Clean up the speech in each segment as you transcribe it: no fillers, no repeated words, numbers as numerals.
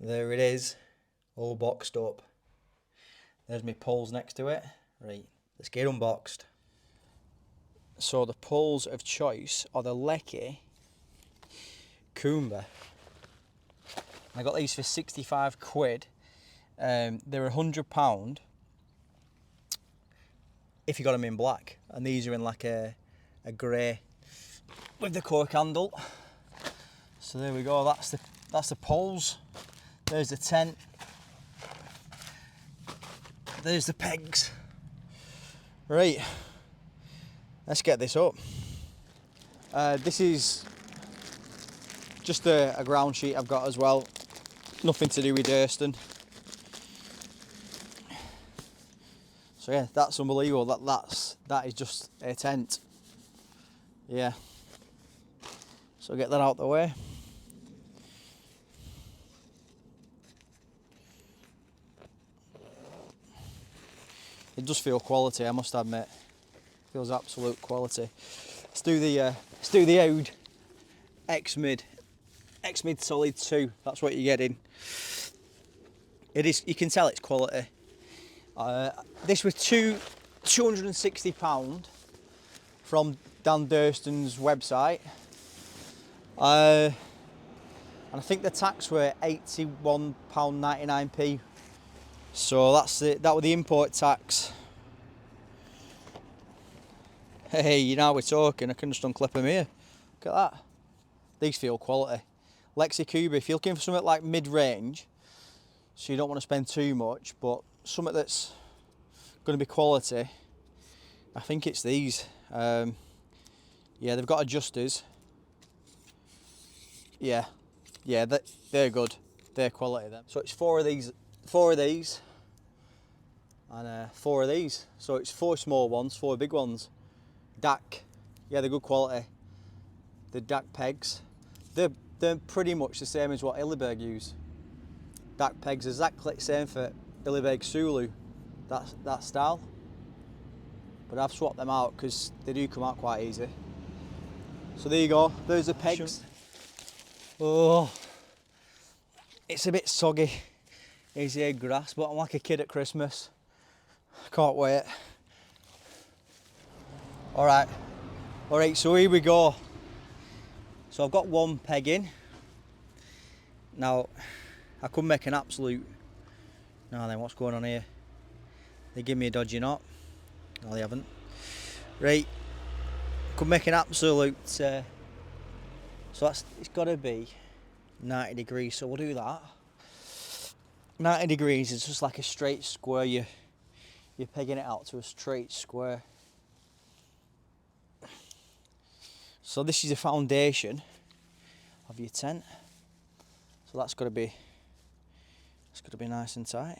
There it is, all boxed up. There's my poles next to it. Right, let's get unboxed. So the poles of choice are the Lecky Coomber. I got these for 65 quid. They're £100 if you got them in black, and these are in like a grey with the cork handle. So there we go. That's the poles. There's the tent. There's the pegs. Right, let's get this up. This is just a ground sheet I've got as well. Nothing to do with Durston. So yeah, that's unbelievable. That is just a tent. Yeah. So get that out of the way. It does feel quality, I must admit. Feels absolute quality. Let's do the Oud X Mid. X Mid Solid 2. That's what you're getting. It is. You can tell it's quality. This was £260 from Dan Durston's website. And I think the tax were £81.99p. So that's it. That was the import tax. Hey, you know we're talking. I can just unclip them here. Look at that. These feel quality. Lexi Cuba. If you're looking for something like mid-range, so you don't want to spend too much, but something that's going to be quality, I think it's these. Yeah, they've got adjusters. Yeah, they're good. They're quality them. So it's four of these, and 4 of these. So it's 4 small ones, 4 big ones. DAC, yeah, they're good quality. The DAC pegs, they're pretty much the same as what Illiberg use. DAC pegs, exactly the same for Illiberg Sulu, that style. But I've swapped them out because they do come out quite easy. So there you go, those are pegs. Oh, it's a bit soggy. Here's the grass, but I'm like a kid at Christmas. Can't wait. All right, so here we go. So I've got one peg in. Now, I could make an absolute... Now then, what's going on here? They give me a dodgy knot. No, they haven't. Right, could make an absolute... so it's got to be 90 degrees, so we'll do that. 90 degrees is just like a straight square. You're pegging it out to a straight square. So this is the foundation of your tent. So that's got to be nice and tight.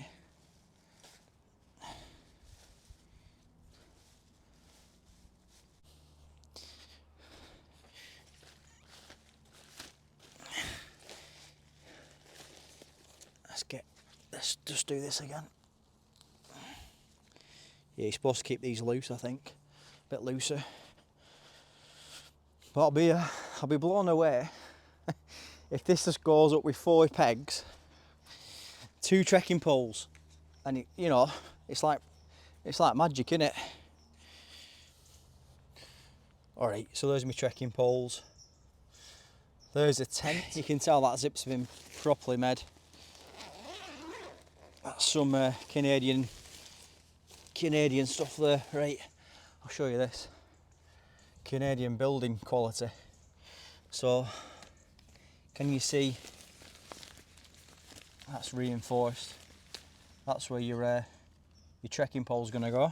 Let's just do this again. Yeah, you're supposed to keep these loose, I think, a bit looser. But I'll be blown away if this just goes up with 4 pegs, 2 trekking poles, and you know, it's like magic, isn't it? All right, so there's my trekking poles. There's a tent. You can tell that zips have been properly made. That's some Canadian stuff there. Right, I'll show you this. Canadian building quality. So, can you see? That's reinforced. That's where your trekking pole's gonna go.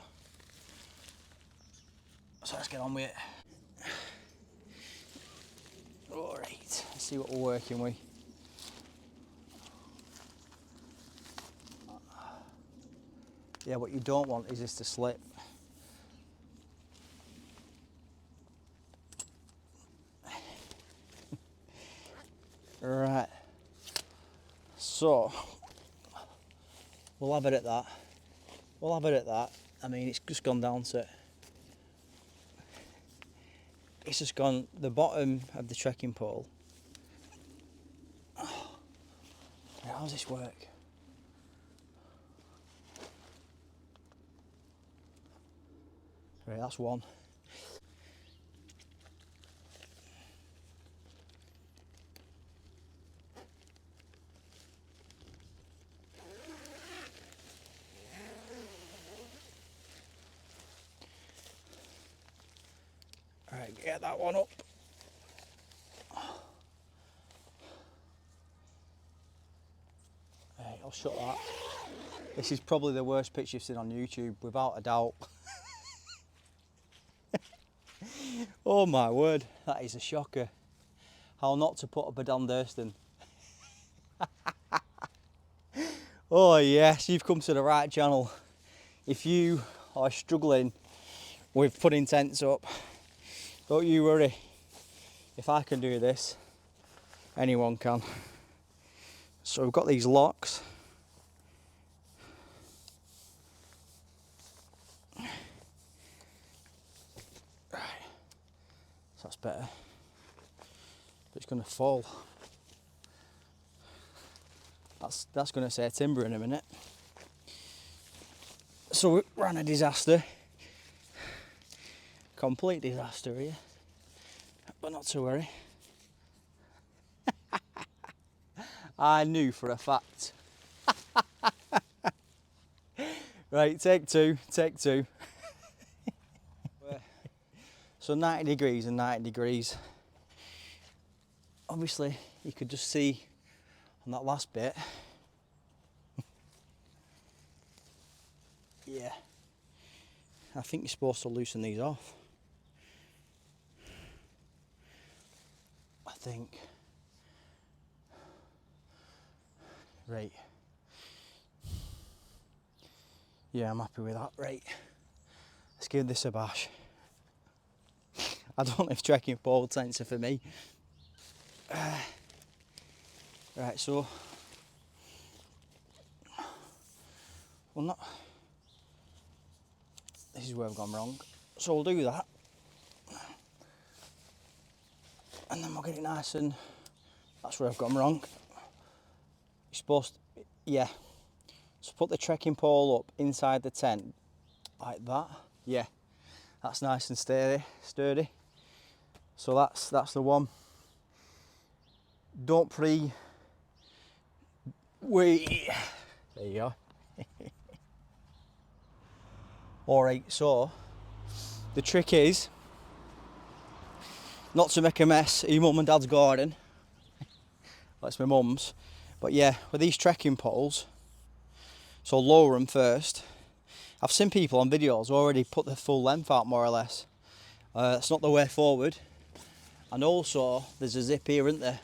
So let's get on with it. All right, let's see what we're working with. Yeah, what you don't want is this to slip. Right, so we'll have it at that. I mean, it's just gone down to, it's just gone, the bottom of the trekking pole. How's this work? Right, that's one. Right, get that one up. Right, I'll shut that. This is probably the worst picture you've seen on YouTube, without a doubt. Oh my word, that is a shocker. How not to put up a damn Durston. Oh yes, you've come to the right channel. If you are struggling with putting tents up, don't you worry. If I can do this, anyone can. So we've got these locks. Right, so that's better. But it's going to fall. That's going to say timber in a minute. So we're on a disaster. Complete disaster here. But not to worry. I knew for a fact. Right, take two. So 90 degrees and 90 degrees. Obviously, you could just see on that last bit. Yeah. I think you're supposed to loosen these off. I think. Right. Yeah, I'm happy with that. Right. Let's give this a bash. I don't know if trekking pole tents are for me. Right, so well, not. This is where I've gone wrong. So we'll do that, and then we'll get it nice. And that's where I've gone wrong. You're supposed to, yeah. So put the trekking pole up inside the tent like that. Yeah, that's nice and sturdy. So that's the one. Don't wait. There you go. Alright, so the trick is not to make a mess of your mum and dad's garden. That's my mum's. But yeah, with these trekking poles, so lower them first. I've seen people on videos already put the full length out more or less. That's not the way forward. And also, there's a zip here, isn't there?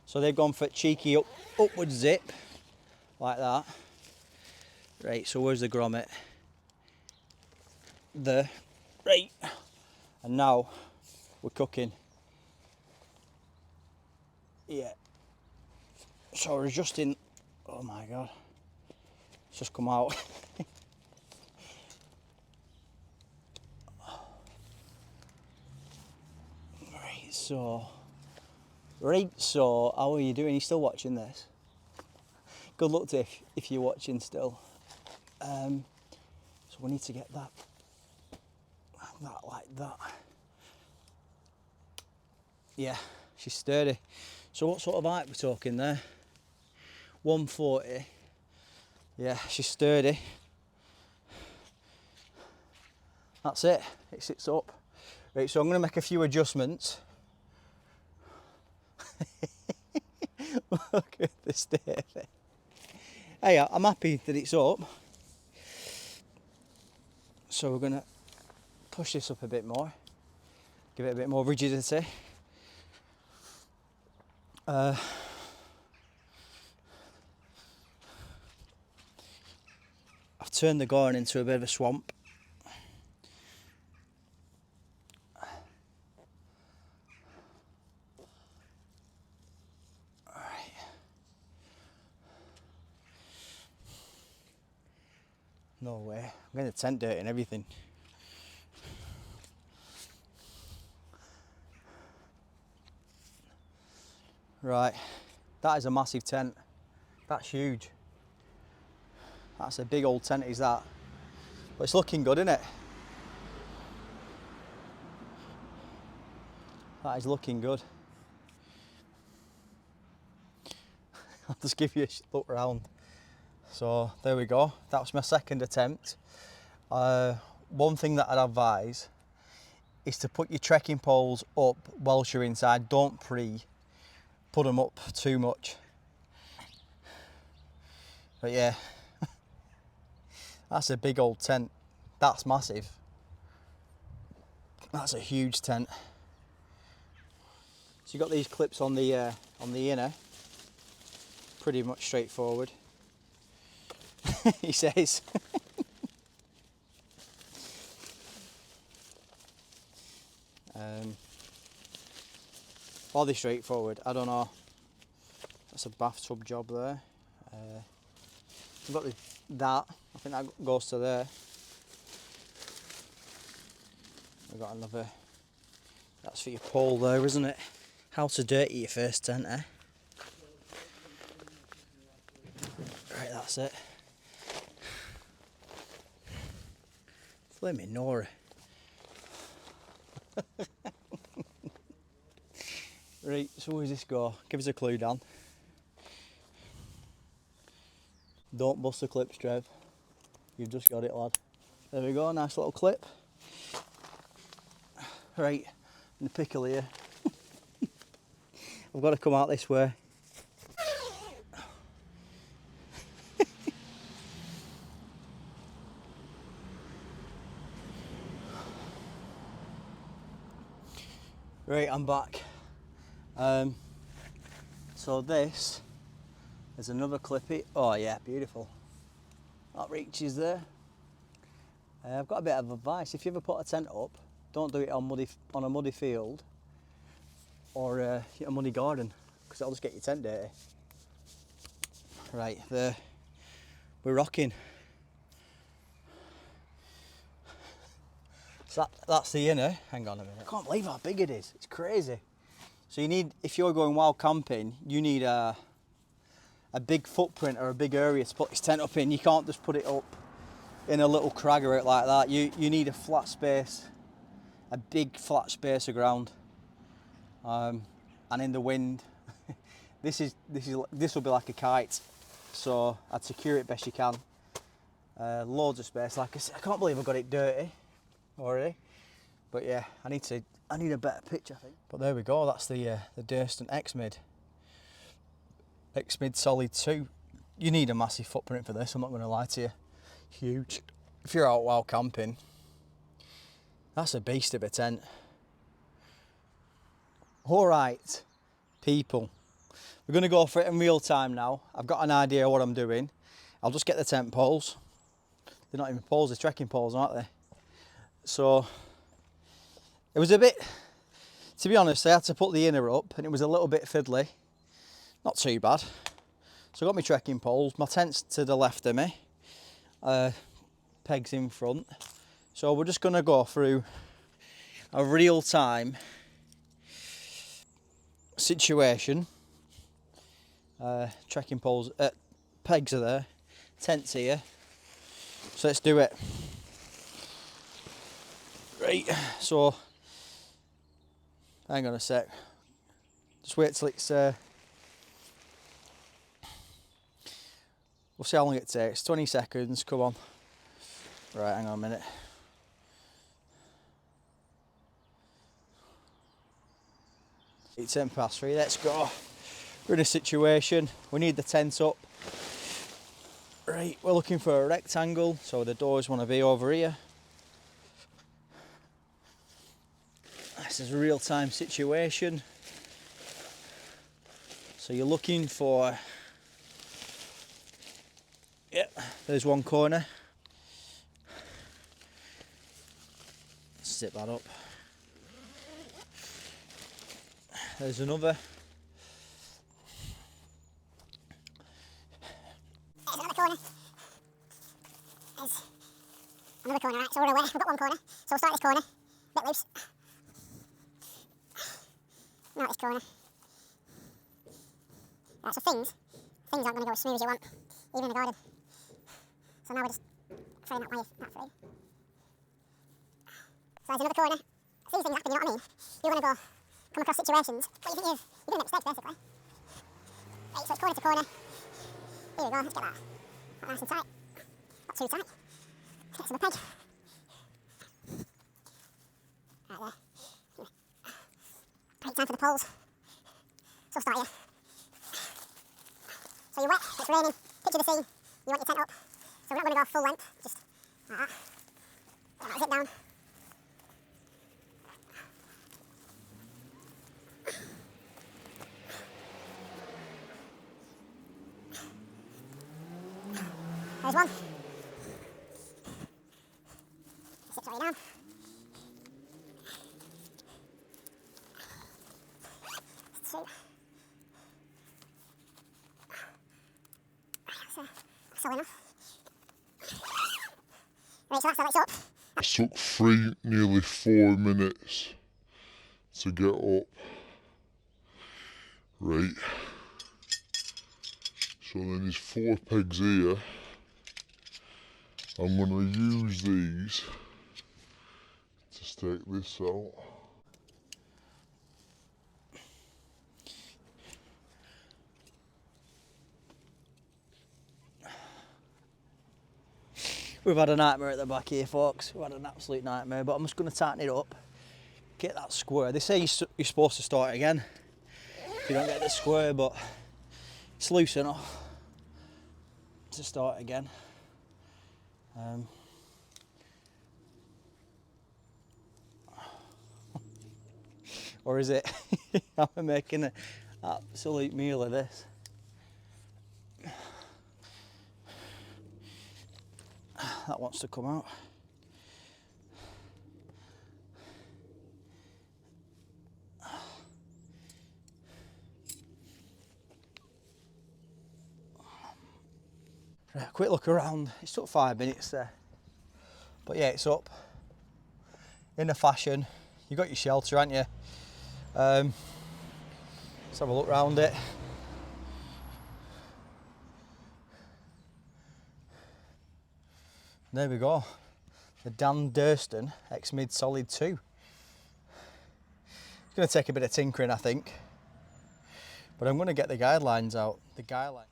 So they've gone for a cheeky upward zip, like that. Right, so where's the grommet? There. Right. And now, we're cooking. Yeah. So we're adjusting. Oh my God. It's just come out. Right, so how are you doing? You still watching this? Good luck to if you're watching still. So we need to get that like that. Yeah, she's sturdy. So what sort of height we're talking there? 140. Yeah, she's sturdy. That's it. It sits up. Right, so I'm going to make a few adjustments. Look at the state of it. Hey, I'm happy that it's up. So we're going to push this up a bit more. Give it a bit more rigidity. I've turned the garden into a bit of a swamp. No way. I'm getting the tent dirty and everything. Right, that is a massive tent. That's huge. That's a big old tent, is that? But it's looking good, isn't it? That is looking good. I'll just give you a look round. So there we go. That was my second attempt. One thing that I'd advise is to put your trekking poles up whilst you're inside. Don't put them up too much. But yeah, that's a big old tent. That's massive. That's a huge tent. So you've got these clips on the inner. Pretty much straightforward. He says. Are they straightforward? I don't know. That's a bathtub job there. We've got that. I think that goes to there. We've got another. That's for your pole there, isn't it? How to dirty your first tent, eh? Right, that's it. Flaming Nora. Right, so where's this go? Give us a clue, Dan. Don't bust the clips, Trev. You've just got it, lad. There we go, nice little clip. Right, in the pickle here. I've got to come out this way. Right, I'm back. So this is another clippy. Oh yeah, beautiful. That reaches there. I've got a bit of advice. If you ever put a tent up, don't do it on a muddy field or a muddy garden, because that'll just get your tent dirty. Right, there. We're rocking. So that's the inner. Hang on a minute. I can't believe how big it is. It's crazy. So you need, if you're going wild camping, you need a big footprint or a big area to put this tent up in. You can't just put it up in a little crag or it like that. You need a flat space, a big flat space of ground. And in the wind, this will be like a kite. So I'd secure it best you can. Loads of space. Like I said, I can't believe I got it dirty already. But yeah, I need a better pitch, I think. But there we go. That's the Durston X Mid. X Mid Solid 2. You need a massive footprint for this. I'm not going to lie to you. Huge. If you're out wild camping, that's a beast of a tent. All right, people. We're going to go for it in real time now. I've got an idea of what I'm doing. I'll just get the tent poles. They're not even poles, they're trekking poles, aren't they? So it was a bit, to be honest, I had to put the inner up and it was a little bit fiddly. Not too bad. So I got my trekking poles, my tent's to the left of me, pegs in front. So we're just going to go through a real time situation. Trekking poles, pegs are there, tent's here. So let's do it. Right, so hang on a sec. Just wait till it's we'll see how long it takes. 20 seconds, come on. Right, hang on a minute. It's 3:10, let's go. We're in a situation, we need the tent up. Right, we're looking for a rectangle, so the doors want to be over here. This is a real-time situation. So you're looking for, yep, there's one corner. Zip that up. There's another. There's another corner. There's another corner, right, so we're aware. We've got one corner. So we'll start this corner, a bit loose. Now this corner. Right, so things things aren't going to go as smooth as you want, even in the garden. So now we're just throwing that through. So there's another corner. These things happen, you know what I mean? You're going to come across situations, but you think you're going to make mistakes basically. Right, so it's corner to corner. Here we go, let's get that nice and tight. Not too tight. Let's get some peg. Right there. Right, time for the poles. So start here. So you're wet, it's raining, picture the scene, you want your tent up. So we're not going to go full length, just like that. Get that zip down. There's one. Zips right down. Two. That's all enough. Right, so that's how it's up. It took nearly 4 minutes to get up. Right. So then there's 4 pegs here. I'm going to use these to stake this out. We've had a nightmare at the back here, folks. We've had an absolute nightmare, but I'm just going to tighten it up, get that square. They say you're supposed to start again if you don't get the square, but it's loose enough to start again. Or is it? I'm making an absolute meal of this. That wants to come out. Right, quick look around. It took 5 minutes there. But yeah, it's up. In a fashion. You got your shelter, haven't you? Let's have a look round it. There we go. The Durston X Mid Solid 2. It's going to take a bit of tinkering, I think. But I'm going to get the guidelines out. The guideline.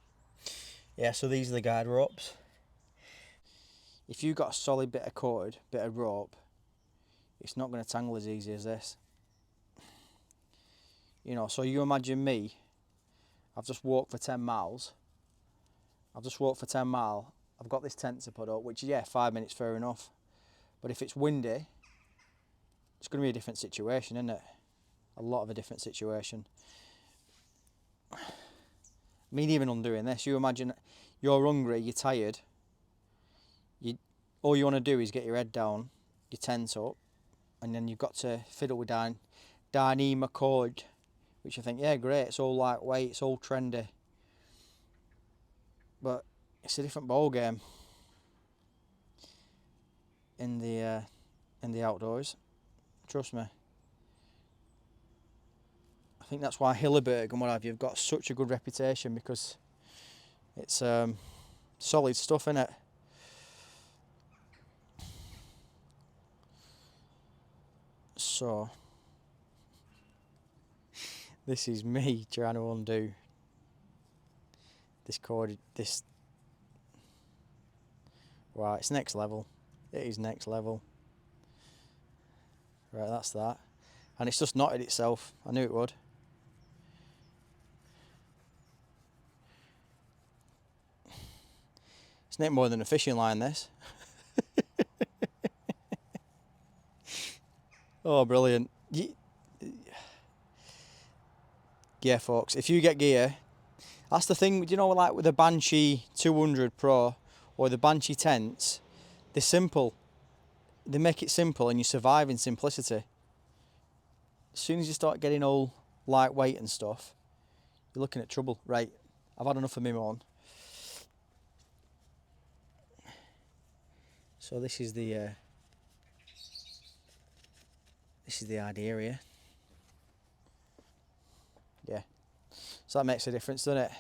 Yeah, so these are the guide ropes. If you've got a solid bit of cord, bit of rope, it's not going to tangle as easy as this. You know, so you imagine me, I've just walked for 10 miles. I've got this tent to put up, which, yeah, 5 minutes, fair enough. But if it's windy, it's going to be a different situation, isn't it? A lot of a different situation. I mean, even undoing this, you imagine you're hungry, you're tired. All you want to do is get your head down, your tent up, and then you've got to fiddle with Dyneema cord, which I think, yeah, great, it's all lightweight, it's all trendy. But it's a different ball game in the outdoors. Trust me. I think that's why Hilleberg and what have you have got such a good reputation, because it's solid stuff, innit? So this is me trying to undo this cord. Right, it's next level. It is next level. Right, that's that. And it's just knotted itself. I knew it would. It's not more than a fishing line, this. Oh, brilliant. Yeah, folks, if you get gear, that's the thing, you know, like with the Banshee 200 Pro or the Banshee tents, they're simple. They make it simple and you survive in simplicity. As soon as you start getting all lightweight and stuff, you're looking at trouble. Right, I've had enough of me on. So this is the idea here. Yeah. So that makes a difference, doesn't it?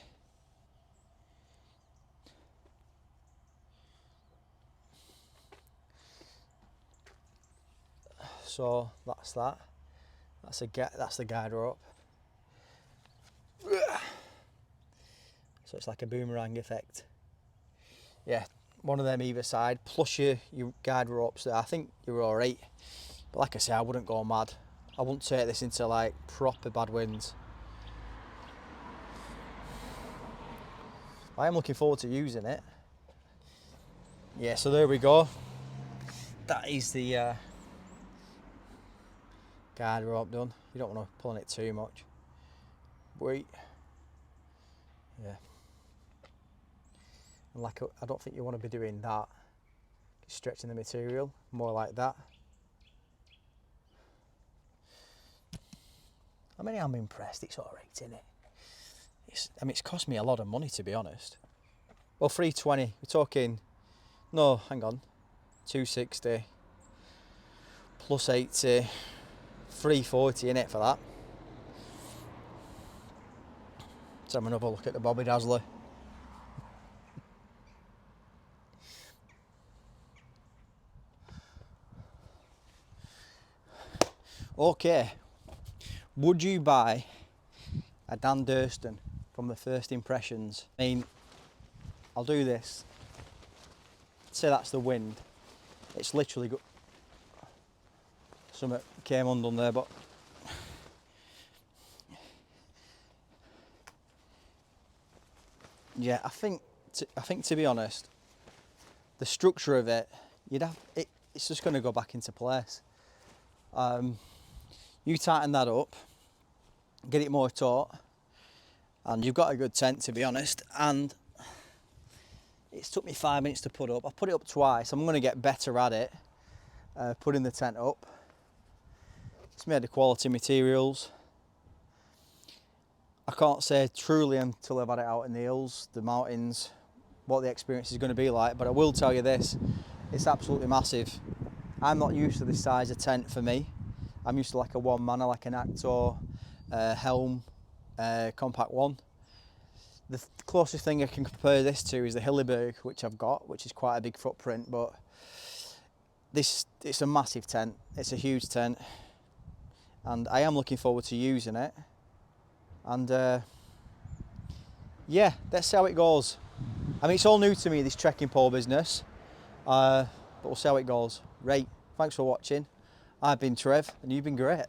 So that's that. That's the guide rope. So it's like a boomerang effect. Yeah, one of them either side, plus your guide ropes there. I think you're all right. But like I say, I wouldn't go mad. I wouldn't take this into like proper bad winds. I am looking forward to using it. Yeah, so there we go. That is the guide rope done. You don't want to pull on it too much. Wait. Yeah. And like, I don't think you want to be doing that. Stretching the material, more like that. I mean, I'm impressed. It's all right, isn't it? It's cost me a lot of money, to be honest. Well, 320. We're talking. No, hang on. 260 plus 80, 340 in it for that. Let's have another look at the Bobby Dazzler. Okay, would you buy a Dan Durston from the first impressions? I mean, I'll do this. Say that's the wind. It's literally got something came undone there, but yeah, I think to be honest, the structure of it, it's just going to go back into place. You tighten that up, get it more taut, and you've got a good tent, to be honest. And it's took me 5 minutes to put up. I've put it up twice. I'm going to get better at it, putting the tent up. It's made of quality materials. I can't say truly until I've had it out in the hills, the mountains, what the experience is going to be like, but I will tell you this, it's absolutely massive. I'm not used to this size of tent for me. I'm used to like a one-manner, like an Actor, Helm, Compact One. The closest thing I can compare this to is the Hilleberg, which I've got, which is quite a big footprint, but it's a massive tent. It's a huge tent, and I am looking forward to using it. And yeah, let's see how it goes. I mean, it's all new to me, this trekking pole business, but we'll see how it goes. Right, thanks for watching. I've been Trev, and you've been great.